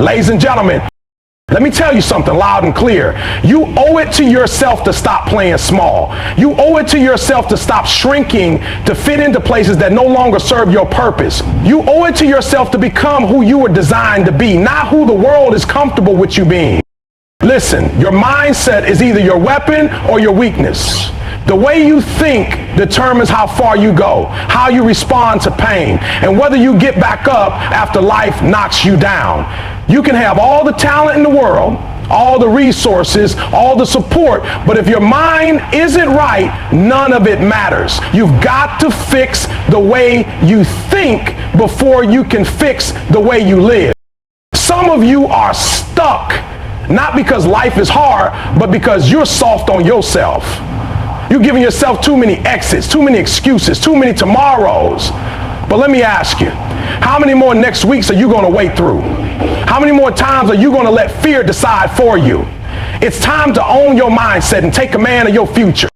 Ladies and gentlemen, let me tell you something loud and clear. You owe it to yourself to stop playing small. You owe it to yourself to stop shrinking to fit into places that no longer serve your purpose. You owe it to yourself to become who you were designed to be, not who the world is comfortable with you being. Listen, your mindset is either your weapon or your weakness. The way you think determines how far you go, how you respond to pain, and whether you get back up after life knocks you down. You can have all the talent in the world, all the resources, all the support, but if your mind isn't right, none of it matters. You've got to fix the way you think before you can fix the way you live. Some of you are stuck, not because life is hard, but because you're soft on yourself. You're giving yourself too many exits, too many excuses, too many tomorrows. But let me ask you, how many more next weeks are you going to wait through? How many more times are you going to let fear decide for you? It's time to own your mindset and take command of your future.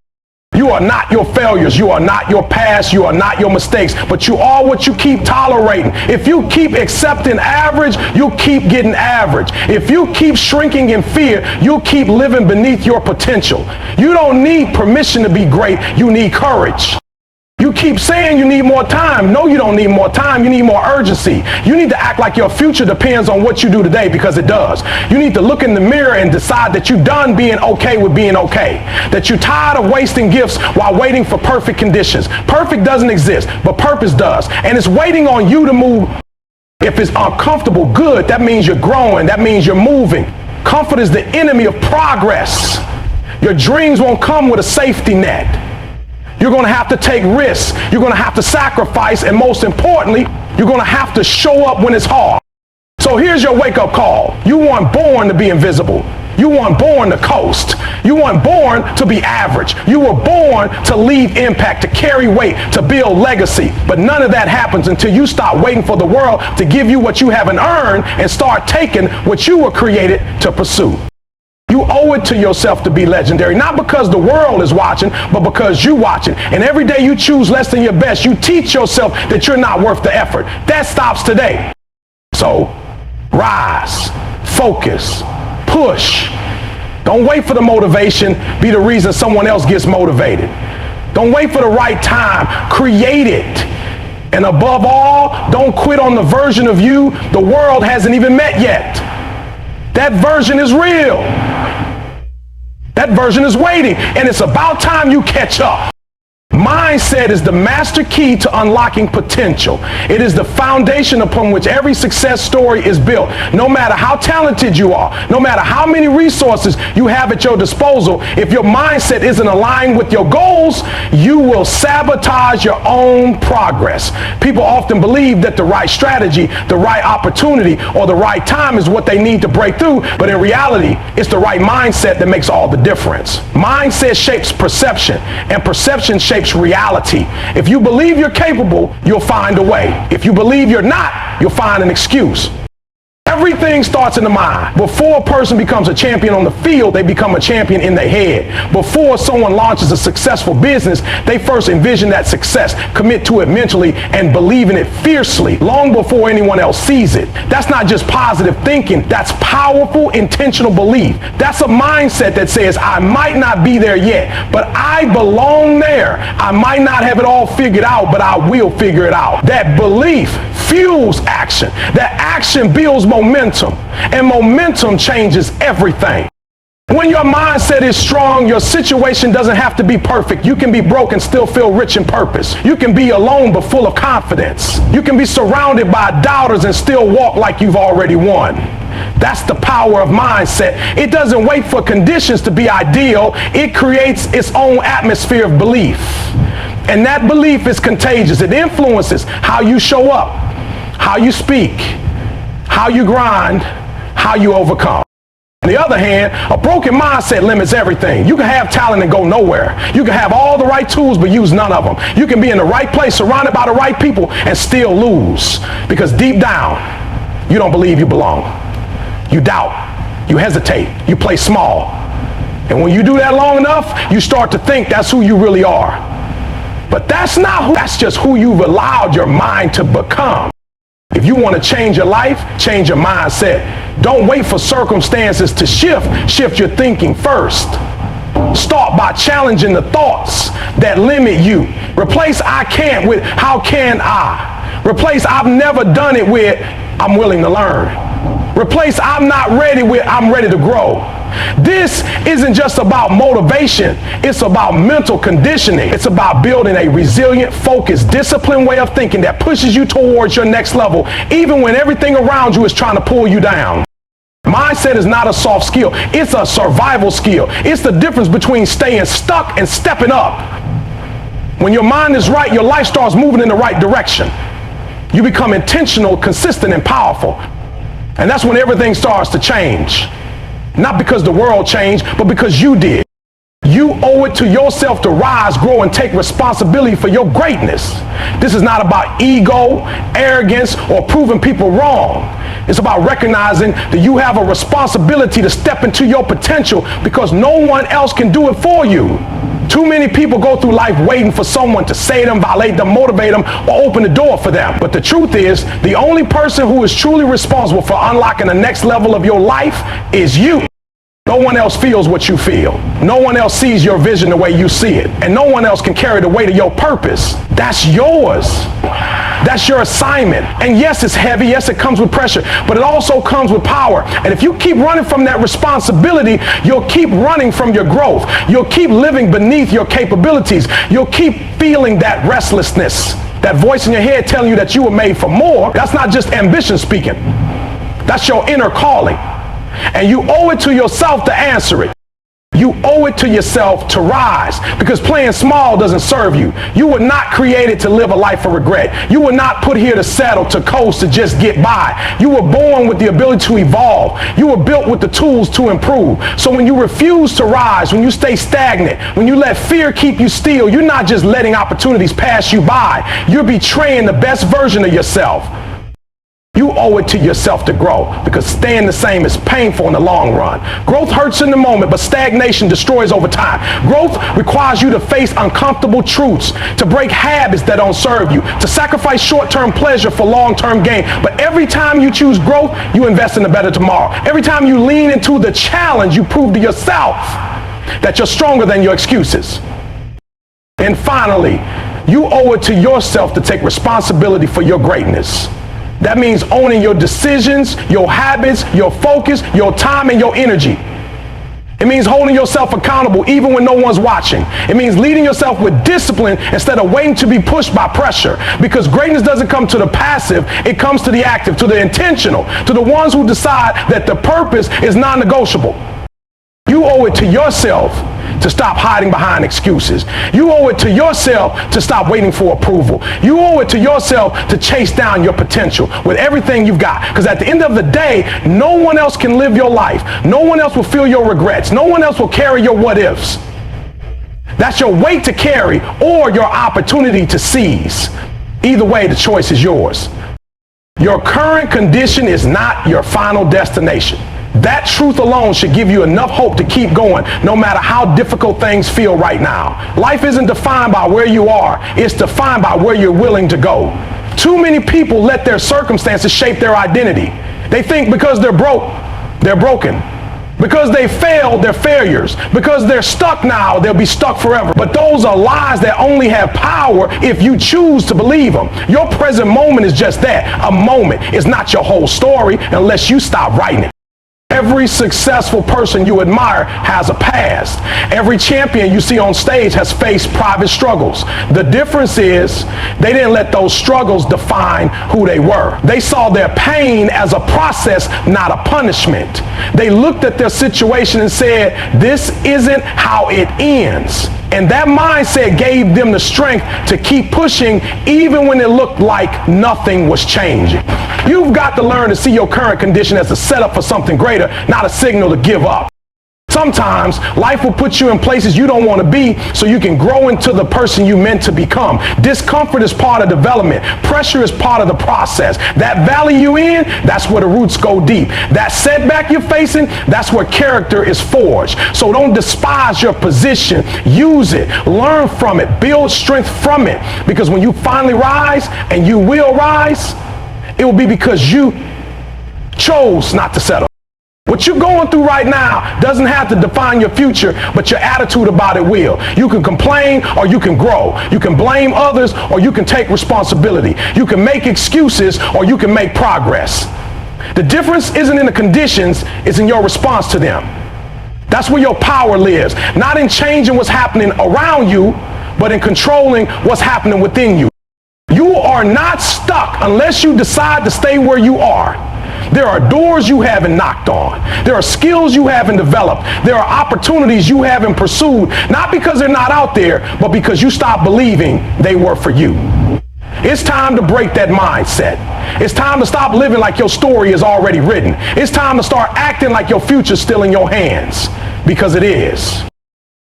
You are not your failures. You are not your past. You are not your mistakes, but you are what you keep tolerating. If you keep accepting average, you'll keep getting average. If you keep shrinking in fear, you'll keep living beneath your potential. You don't need permission to be great. You need courage. You keep saying you need more time. No, you don't need more time. You need more urgency. You need to act like your future depends on what you do today, because it does. You need to look in the mirror and decide that you're done being okay with being okay. That you're tired of wasting gifts while waiting for perfect conditions. Perfect doesn't exist, but purpose does. And it's waiting on you to move. If it's uncomfortable, good. That means you're growing. That means you're moving. Comfort is the enemy of progress. Your dreams won't come with a safety net. You're going to have to take risks. You're going to have to sacrifice. And most importantly, you're going to have to show up when it's hard. So here's your wake-up call. You weren't born to be invisible. You weren't born to coast. You weren't born to be average. You were born to leave impact, to carry weight, to build legacy. But none of that happens until you stop waiting for the world to give you what you haven't earned and start taking what you were created to pursue. You owe it to yourself to be legendary, not because the world is watching, but because you're watching. And every day you choose less than your best, you teach yourself that you're not worth the effort. That stops today. So rise, focus, push. Don't wait for the motivation be the reason someone else gets motivated. Don't wait for the right time. Create it. And above all, don't quit on the version of you the world hasn't even met yet. That version is real. That version is waiting, and it's about time you catch up. Mindset is the master key to unlocking potential. It is the foundation upon which every success story is built. No matter how talented you are, no matter how many resources you have at your disposal, if your mindset isn't aligned with your goals, you will sabotage your own progress. People often believe that the right strategy, the right opportunity, or the right time is what they need to break through, but in reality, it's the right mindset that makes all the difference. Mindset shapes perception, and perception shapes reality. If you believe you're capable, you'll find a way. If you believe you're not, you'll find an excuse. Everything starts in the mind. Before a person becomes a champion on the field, they become a champion in their head. Before someone launches a successful business, they first envision that success, commit to it mentally, and believe in it fiercely, long before anyone else sees it. That's not just positive thinking. That's powerful, intentional belief. That's a mindset that says, I might not be there yet, but I belong there. I might not have it all figured out, but I will figure it out. That belief fuels action. That action builds momentum, and momentum changes everything. When your mindset is strong, your situation doesn't have to be perfect. You can be broke and still feel rich in purpose. You can be alone but full of confidence. You can be surrounded by doubters and still walk like you've already won. That's the power of mindset. It doesn't wait for conditions to be ideal. It creates its own atmosphere of belief. And that belief is contagious. It influences how you show up, how you speak, how you grind, how you overcome. On the other hand, a broken mindset limits everything. You can have talent and go nowhere. You can have all the right tools but use none of them. You can be in the right place, surrounded by the right people, and still lose. Because deep down, you don't believe you belong. You doubt. You hesitate. You play small. And when you do that long enough, you start to think that's who you really are. But that's not who. That's just who you've allowed your mind to become. If you want to change your life, change your mindset. Don't wait for circumstances to shift your thinking first. Start by challenging the thoughts that limit you. Replace I can't with how can I. Replace I've never done it with I'm willing to learn. Replace I'm not ready with I'm ready to grow. This isn't just about motivation. It's about mental conditioning. It's about building a resilient, focused, disciplined way of thinking that pushes you towards your next level, even when everything around you is trying to pull you down. Mindset is not a soft skill. It's a survival skill. It's the difference between staying stuck and stepping up. When your mind is right, your life starts moving in the right direction. You become intentional, consistent, and powerful. And that's when everything starts to change. Not because the world changed, but because you did. You owe it to yourself to rise, grow, and take responsibility for your greatness. This is not about ego, arrogance, or proving people wrong. It's about recognizing that you have a responsibility to step into your potential because no one else can do it for you. Too many people go through life waiting for someone to say them, validate them, motivate them, or open the door for them. But the truth is, the only person who is truly responsible for unlocking the next level of your life is you. No one else feels what you feel. No one else sees your vision the way you see it. And no one else can carry the weight of your purpose. That's yours. That's your assignment. And yes, it's heavy. Yes, it comes with pressure, but it also comes with power. And if you keep running from that responsibility, you'll keep running from your growth. You'll keep living beneath your capabilities. You'll keep feeling that restlessness, that voice in your head telling you that you were made for more. That's not just ambition speaking. That's your inner calling. And you owe it to yourself to answer it. You owe it to yourself to rise, because playing small doesn't serve you. You were not created to live a life of regret. You were not put here to settle, to coast, to just get by. You were born with the ability to evolve. You were built with the tools to improve. So when you refuse to rise, when you stay stagnant, when you let fear keep you still, you're not just letting opportunities pass you by. You're betraying the best version of yourself. You owe it to yourself to grow, because staying the same is painful in the long run. Growth hurts in the moment, but stagnation destroys over time. Growth requires you to face uncomfortable truths, to break habits that don't serve you, to sacrifice short-term pleasure for long-term gain. But every time you choose growth, you invest in a better tomorrow. Every time you lean into the challenge, you prove to yourself that you're stronger than your excuses. And finally, you owe it to yourself to take responsibility for your greatness. That means owning your decisions, your habits, your focus, your time, and your energy. It means holding yourself accountable even when no one's watching. It means leading yourself with discipline instead of waiting to be pushed by pressure. Because greatness doesn't come to the passive, it comes to the active, to the intentional, to the ones who decide that the purpose is non-negotiable. You owe it to yourself to stop hiding behind excuses. You owe it to yourself to stop waiting for approval. You owe it to yourself to chase down your potential with everything you've got. Because at the end of the day, no one else can live your life. No one else will feel your regrets. No one else will carry your what ifs. That's your weight to carry or your opportunity to seize. Either way, the choice is yours. Your current condition is not your final destination. That truth alone should give you enough hope to keep going, no matter how difficult things feel right now. Life isn't defined by where you are. It's defined by where you're willing to go. Too many people let their circumstances shape their identity. They think because they're broke, they're broken. Because they failed, they're failures. Because they're stuck now, they'll be stuck forever. But those are lies that only have power if you choose to believe them. Your present moment is just that, a moment. It's not your whole story unless you stop writing it. Every successful person you admire has a past. Every champion you see on stage has faced private struggles. The difference is they didn't let those struggles define who they were. They saw their pain as a process, not a punishment. They looked at their situation and said, this isn't how it ends. And that mindset gave them the strength to keep pushing even when it looked like nothing was changing. You've got to learn to see your current condition as a setup for something greater, not a signal to give up. Sometimes life will put you in places you don't want to be so you can grow into the person you meant to become. Discomfort is part of development. Pressure is part of the process. That valley you in, that's where the roots go deep. That setback you're facing, that's where character is forged. So don't despise your position. Use it. Learn from it. Build strength from it. Because when you finally rise, and you will rise, it will be because you chose not to settle. What you're going through right now doesn't have to define your future, but your attitude about it will. You can complain or you can grow. You can blame others or you can take responsibility. You can make excuses or you can make progress. The difference isn't in the conditions, it's in your response to them. That's where your power lives. Not in changing what's happening around you, but in controlling what's happening within you. You are not stuck unless you decide to stay where you are. There are doors you haven't knocked on. There are skills you haven't developed. There are opportunities you haven't pursued, not because they're not out there, but because you stopped believing they were for you. It's time to break that mindset. It's time to stop living like your story is already written. It's time to start acting like your future's still in your hands, because it is.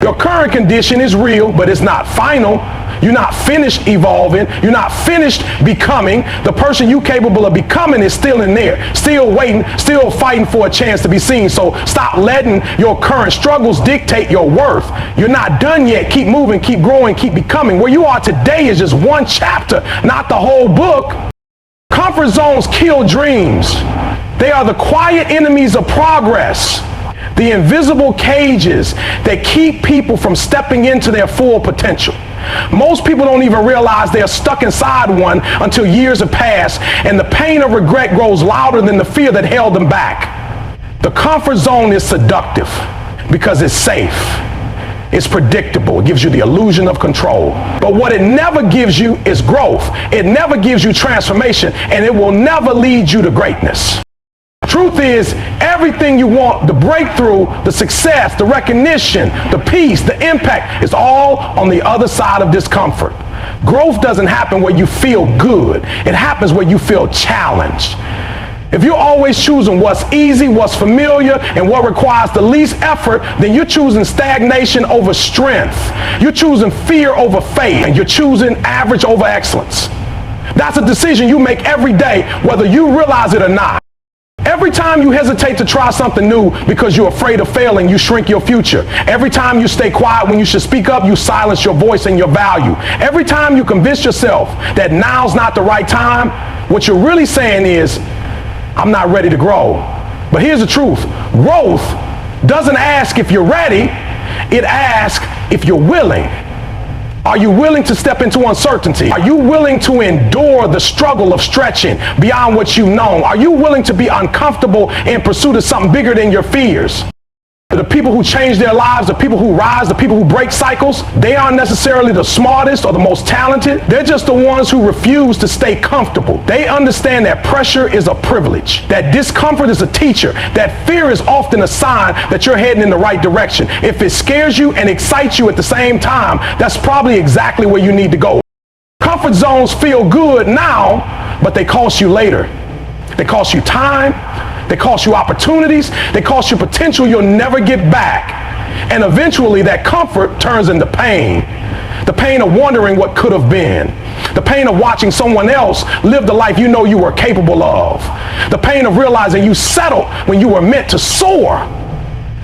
Your current condition is real, but it's not final. You're not finished evolving. You're not finished becoming. The person you're capable of becoming is still in there, still waiting, still fighting for a chance to be seen. So stop letting your current struggles dictate your worth. You're not done yet. Keep moving, keep growing, keep becoming. Where you are today is just one chapter, not the whole book. Comfort zones kill dreams. They are the quiet enemies of progress. The invisible cages that keep people from stepping into their full potential. Most people don't even realize they're stuck inside one until years have passed and the pain of regret grows louder than the fear that held them back. The comfort zone is seductive because it's safe. It's predictable. It gives you the illusion of control. But what it never gives you is growth. It never gives you transformation, and it will never lead you to greatness. Truth is, everything you want, the breakthrough, the success, the recognition, the peace, the impact, is all on the other side of discomfort. Growth doesn't happen where you feel good. It happens where you feel challenged. If you're always choosing what's easy, what's familiar, and what requires the least effort, then you're choosing stagnation over strength. You're choosing fear over faith, and you're choosing average over excellence. That's a decision you make every day, whether you realize it or not. Every time you hesitate to try something new because you're afraid of failing, you shrink your future. Every time you stay quiet when you should speak up, you silence your voice and your value. Every time you convince yourself that now's not the right time, what you're really saying is, I'm not ready to grow. But here's the truth. Growth doesn't ask if you're ready. It asks if you're willing. Are you willing to step into uncertainty? Are you willing to endure the struggle of stretching beyond what you've known? Are you willing to be uncomfortable in pursuit of something bigger than your fears? The people who change their lives, the people who rise, the people who break cycles, they aren't necessarily the smartest or the most talented. They're just the ones who refuse to stay comfortable. They understand that pressure is a privilege, that discomfort is a teacher, that fear is often a sign that you're heading in the right direction. If it scares you and excites you at the same time, that's probably exactly where you need to go. Comfort zones feel good now, but they cost you later. They cost you time. They cost you opportunities. They cost you potential you'll never get back. And eventually that comfort turns into pain. The pain of wondering what could have been. The pain of watching someone else live the life you know you were capable of. The pain of realizing you settled when you were meant to soar.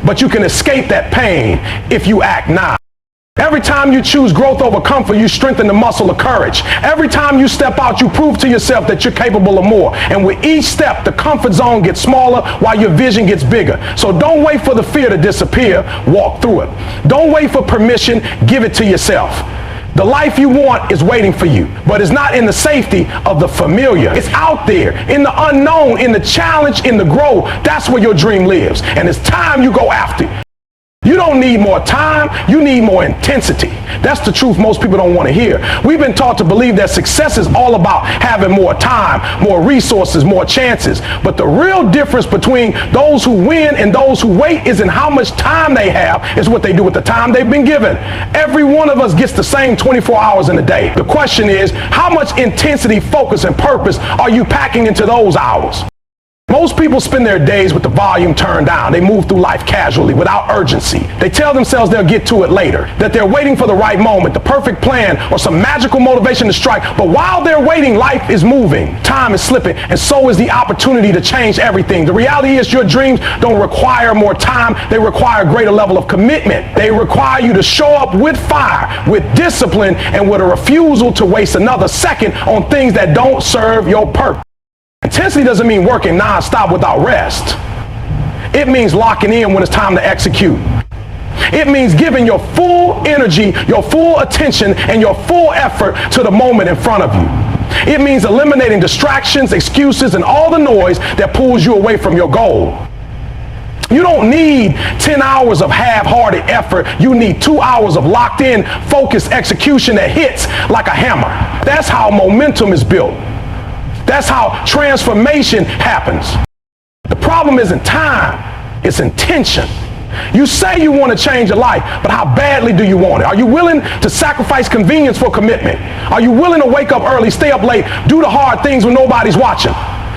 But you can escape that pain if you act now. Every time you choose growth over comfort, you strengthen the muscle of courage. Every time you step out, you prove to yourself that you're capable of more. And with each step, the comfort zone gets smaller while your vision gets bigger. So don't wait for the fear to disappear. Walk through it. Don't wait for permission. Give it to yourself. The life you want is waiting for you, but it's not in the safety of the familiar. It's out there, in the unknown, in the challenge, in the growth. That's where your dream lives. And it's time you go after it. You don't need more time, you need more intensity. That's the truth most people don't want to hear. We've been taught to believe that success is all about having more time, more resources, more chances. But the real difference between those who win and those who wait isn't how much time they have, it's what they do with the time they've been given. Every one of us gets the same 24 hours in a day. The question is, how much intensity, focus, and purpose are you packing into those hours? Most people spend their days with the volume turned down. They move through life casually, without urgency. They tell themselves they'll get to it later, that they're waiting for the right moment, the perfect plan, or some magical motivation to strike. But while they're waiting, life is moving. Time is slipping, and so is the opportunity to change everything. The reality is your dreams don't require more time. They require a greater level of commitment. They require you to show up with fire, with discipline, and with a refusal to waste another second on things that don't serve your purpose. Intensity doesn't mean working nonstop without rest. It means locking in when it's time to execute. It means giving your full energy, your full attention, and your full effort to the moment in front of you. It means eliminating distractions, excuses, and all the noise that pulls you away from your goal. You don't need 10 hours of half-hearted effort. You need 2 hours of locked-in, focused execution that hits like a hammer. That's how momentum is built. That's how transformation happens. The problem isn't time, it's intention. You say you want to change your life, but how badly do you want it? Are you willing to sacrifice convenience for commitment? Are you willing to wake up early, stay up late, do the hard things when nobody's watching?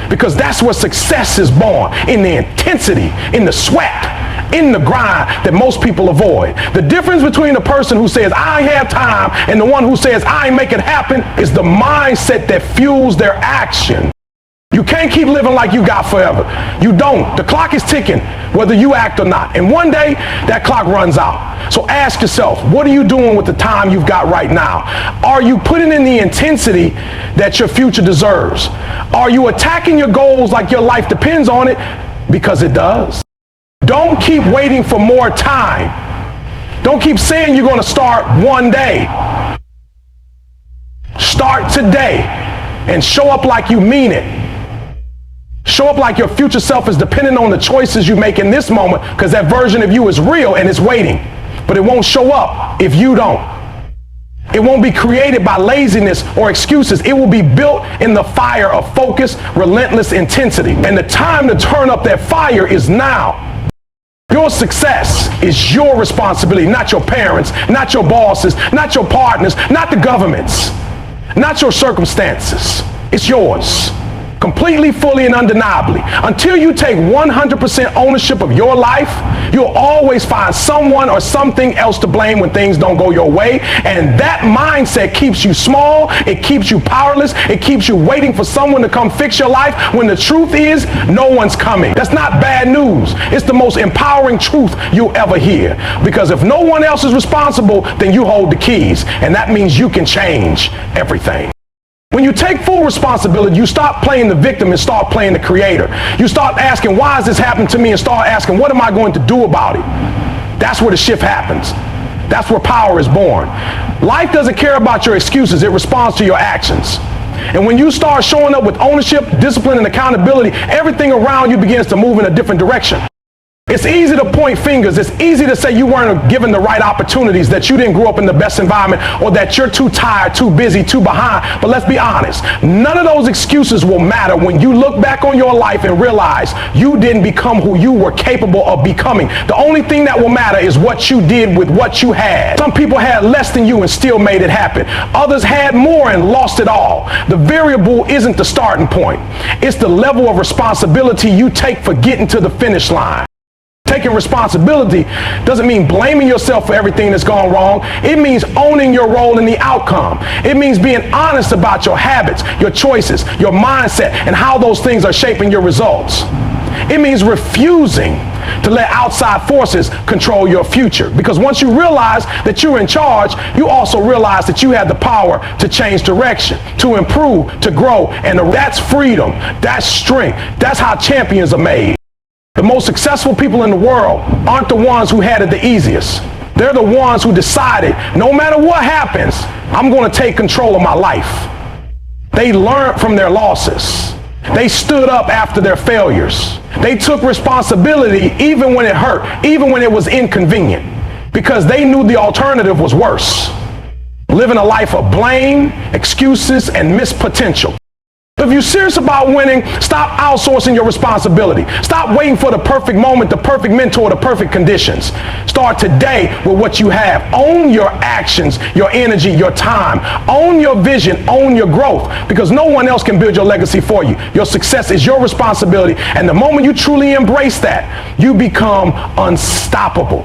Because that's where success is born, in the intensity, in the sweat, in the grind that most people avoid. The difference between the person who says, I have time, and the one who says, I make it happen, is the mindset that fuels their action. You can't keep living like you got forever. You don't. The clock is ticking, whether you act or not. And one day, that clock runs out. So ask yourself, what are you doing with the time you've got right now? Are you putting in the intensity that your future deserves? Are you attacking your goals like your life depends on it? Because it does. Don't keep waiting for more time. Don't keep saying you're going to start one day. Start today and show up like you mean it. Show up like your future self is dependent on the choices you make in this moment, because that version of you is real and it's waiting. But it won't show up if you don't. It won't be created by laziness or excuses. It will be built in the fire of focus, relentless intensity. And the time to turn up that fire is now. Your success is your responsibility, not your parents, not your bosses, not your partners, not the government's, not your circumstances. It's yours. Completely, fully, and undeniably. Until you take 100% ownership of your life, you'll always find someone or something else to blame when things don't go your way. And that mindset keeps you small, it keeps you powerless, it keeps you waiting for someone to come fix your life when the truth is no one's coming. That's not bad news. It's the most empowering truth you'll ever hear. Because if no one else is responsible, then you hold the keys. And that means you can change everything. When you take full responsibility, you stop playing the victim and start playing the creator. You start asking, why has this happened to me? And start asking, what am I going to do about it? That's where the shift happens. That's where power is born. Life doesn't care about your excuses. It responds to your actions. And when you start showing up with ownership, discipline, and accountability, everything around you begins to move in a different direction. It's easy to point fingers. It's easy to say you weren't given the right opportunities, that you didn't grow up in the best environment, or that you're too tired, too busy, too behind. But let's be honest. None of those excuses will matter when you look back on your life and realize you didn't become who you were capable of becoming. The only thing that will matter is what you did with what you had. Some people had less than you and still made it happen. Others had more and lost it all. The variable isn't the starting point. It's the level of responsibility you take for getting to the finish line. Taking responsibility doesn't mean blaming yourself for everything that's gone wrong. It means owning your role in the outcome. It means being honest about your habits, your choices, your mindset, and how those things are shaping your results. It means refusing to let outside forces control your future. Because once you realize that you're in charge, you also realize that you have the power to change direction, to improve, to grow. And that's freedom. That's strength. That's how champions are made. The most successful people in the world aren't the ones who had it the easiest. They're the ones who decided, no matter what happens, I'm going to take control of my life. They learned from their losses. They stood up after their failures. They took responsibility even when it hurt, even when it was inconvenient, because they knew the alternative was worse. Living a life of blame, excuses, and missed potential. If you're serious about winning, stop outsourcing your responsibility. Stop waiting for the perfect moment, the perfect mentor, the perfect conditions. Start today with what you have. Own your actions, your energy, your time. Own your vision, own your growth, because no one else can build your legacy for you. Your success is your responsibility, and the moment you truly embrace that, you become unstoppable.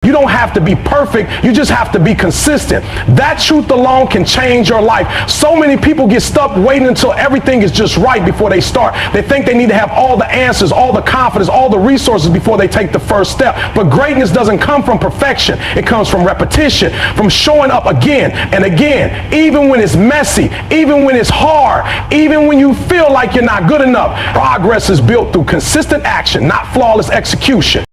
You don't have to be perfect. You just have to be consistent. That truth alone can change your life. So many people get stuck waiting until everything is just right before they start. They think they need to have all the answers, all the confidence, all the resources before they take the first step. But greatness doesn't come from perfection. It comes from repetition, from showing up again and again, even when it's messy, even when it's hard, even when you feel like you're not good enough. Progress is built through consistent action, not flawless execution.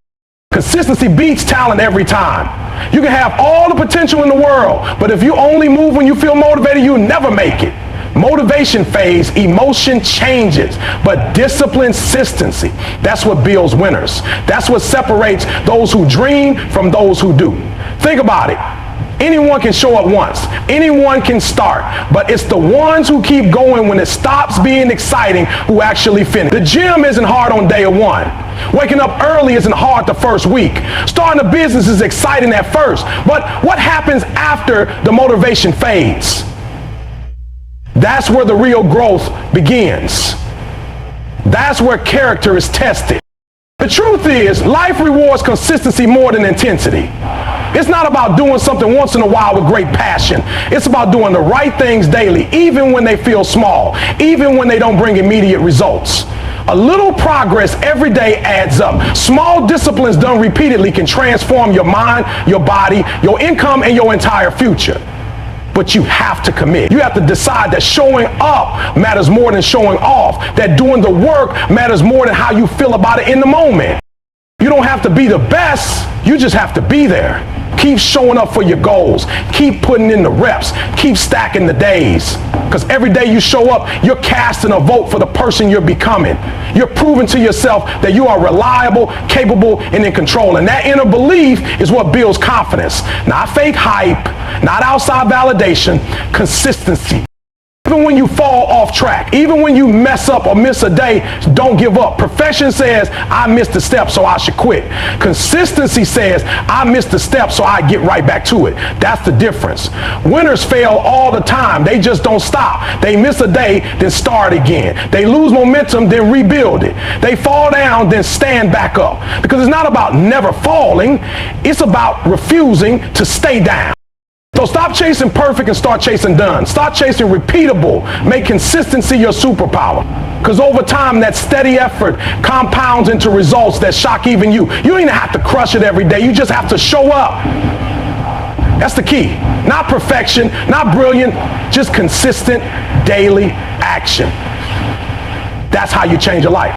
Consistency beats talent every time. You can have all the potential in the world, but if you only move when you feel motivated, you'll never make it. Motivation fades, emotion changes, but discipline, consistency, that's what builds winners. That's what separates those who dream from those who do. Think about it. Anyone can show up once. Anyone can start. But it's the ones who keep going when it stops being exciting who actually finish. The gym isn't hard on day one. Waking up early isn't hard the first week. Starting a business is exciting at first. But what happens after the motivation fades? That's where the real growth begins. That's where character is tested. The truth is, life rewards consistency more than intensity. It's not about doing something once in a while with great passion. It's about doing the right things daily, even when they feel small, even when they don't bring immediate results. A little progress every day adds up. Small disciplines done repeatedly can transform your mind, your body, your income, and your entire future. But you have to commit. You have to decide that showing up matters more than showing off, that doing the work matters more than how you feel about it in the moment. You don't have to be the best, you just have to be there. Keep showing up for your goals. Keep putting in the reps. Keep stacking the days. Because every day you show up, you're casting a vote for the person you're becoming. You're proving to yourself that you are reliable, capable, and in control. And that inner belief is what builds confidence. Not fake hype, not outside validation, consistency. Even when you fall off track, even when you mess up or miss a day, don't give up. Perfection says, I missed a step, so I should quit. Consistency says, I missed a step, so I get right back to it. That's the difference. Winners fail all the time. They just don't stop. They miss a day, then start again. They lose momentum, then rebuild it. They fall down, then stand back up. Because it's not about never falling. It's about refusing to stay down. So stop chasing perfect and start chasing done. Start chasing repeatable. Make consistency your superpower. Because over time, that steady effort compounds into results that shock even you. You don't even have to crush it every day. You just have to show up. That's the key. Not perfection, not brilliant, just consistent daily action. That's how you change your life.